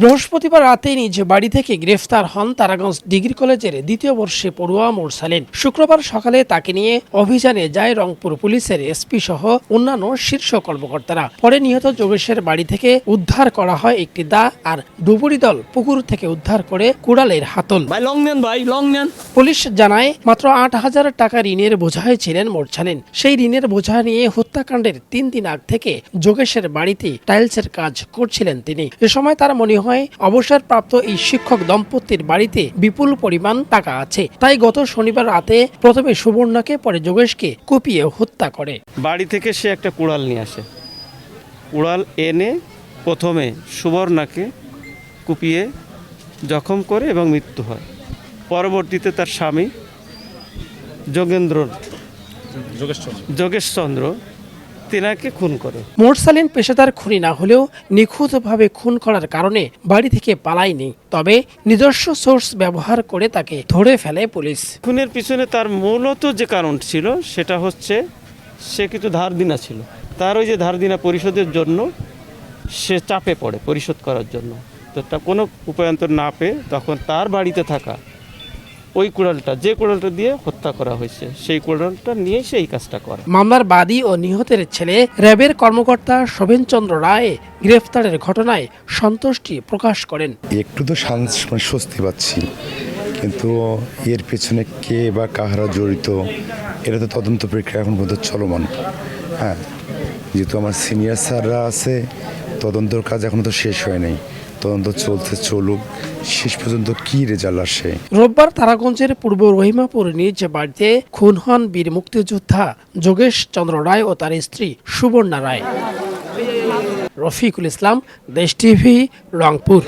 বৃহস্পতিবার রাতে নিজ বাড়ি থেকে গ্রেফতার হন তারাগঞ্জ ডিগ্রি কলেজের দ্বিতীয় বর্ষে পড়ুয়া মোরসালিন। শুক্রবার সকালে তাকে নিয়ে অভিযানে যায় রংপুর পুলিশের এসপি সহ অন্যান্য শীর্ষ কর্মকর্তারা। পরে নিহত যোগেশের বাড়ি থেকে উদ্ধার করা হয় একটি দা আর ডুবুরি দল পুকুর থেকে উদ্ধার করে কুড়ালের হাতল। পুলিশ জানায় মাত্র ৮,০০০ টাকা ঋণের বোঝায় ছিলেন মোরসালিন। সেই ঋণের বোঝা নিয়ে হত্যাকাণ্ডের ৩ দিন আগ থেকে যোগেশের বাড়িতে টাইলসের কাজ করছিলেন তিনি। এ সময় তার মনে হয় অবসরপ্রাপ্ত এই শিক্ষক দম্পতির বাড়িতে বিপুল পরিমাণ টাকা আছে, তাই গত শনিবার রাতে প্রথমে সুবর্ণাকে পরে যোগেশকে কুপিয়ে হত্যা করে। বাড়ি থেকে সে একটা কুড়াল নিয়ে আসে, কুড়াল এনে প্রথমে সুবর্ণাকে কুপিয়ে জখম করে এবং মৃত্যু হয়। পরবর্তীতে তার স্বামী যোগেশচন্দ্র তিনাকে খুন করে। মোরসালিন পেশাদার খুনি না হলেও নিখুঁতভাবে খুন করার কারণে বাড়ি থেকে পালায়নি, তবে নিজস্ব সোর্স ব্যবহার করে তাকে ধরে ফেলে পুলিশ। খুনের পিছনে তার মূলত যে কারণ ছিল সেটা হচ্ছে সে কিছু ধার দিনা ছিল, তার ওই যে ধার দিনা পরিশোধের জন্য সে চাপে পড়ে পরিশোধ করার জন্য। তো তা কোনো উপায়ান্তর না পেয়ে তখন তার বাড়িতে থাকা ওই কুড়ালটা, যে কুড়ালটা দিয়ে হত্যা করা হয়েছে, সেই কুড়ালটা নিয়ে সেই কাজটা করে। মামলার বাদী ও নিহতের ছেলে র্যাবের কর্মকর্তা শোভেনচন্দ্র রায় গ্রেফতারের ঘটনায় সন্তুষ্টি প্রকাশ করেন। একটু তো স্বস্তি পাচ্ছি, কিন্তু এর পেছনে কে বা কাহারা জড়িত এটা তো তদন্ত প্রক্রিয়া এখন পর্যন্ত চলমান। হ্যাঁ, যেহেতু আমার সিনিয়র স্যাররা আছে, তদন্তর কাজ এখনো তো শেষ হয় নাই, তদন্ত চলুক, শেষ পর্যন্ত কি রেজাল্ট আসে। রোববার তারাগঞ্জের পূর্ব রহিমাপুর নিজ বাড়িতে খুন হন বীর মুক্তিযোদ্ধা যোগেশ চন্দ্র রায় ও তার স্ত্রী সুবর্ণা রায়। রফিকুল ইসলাম, দেশ টিভি, রংপুর।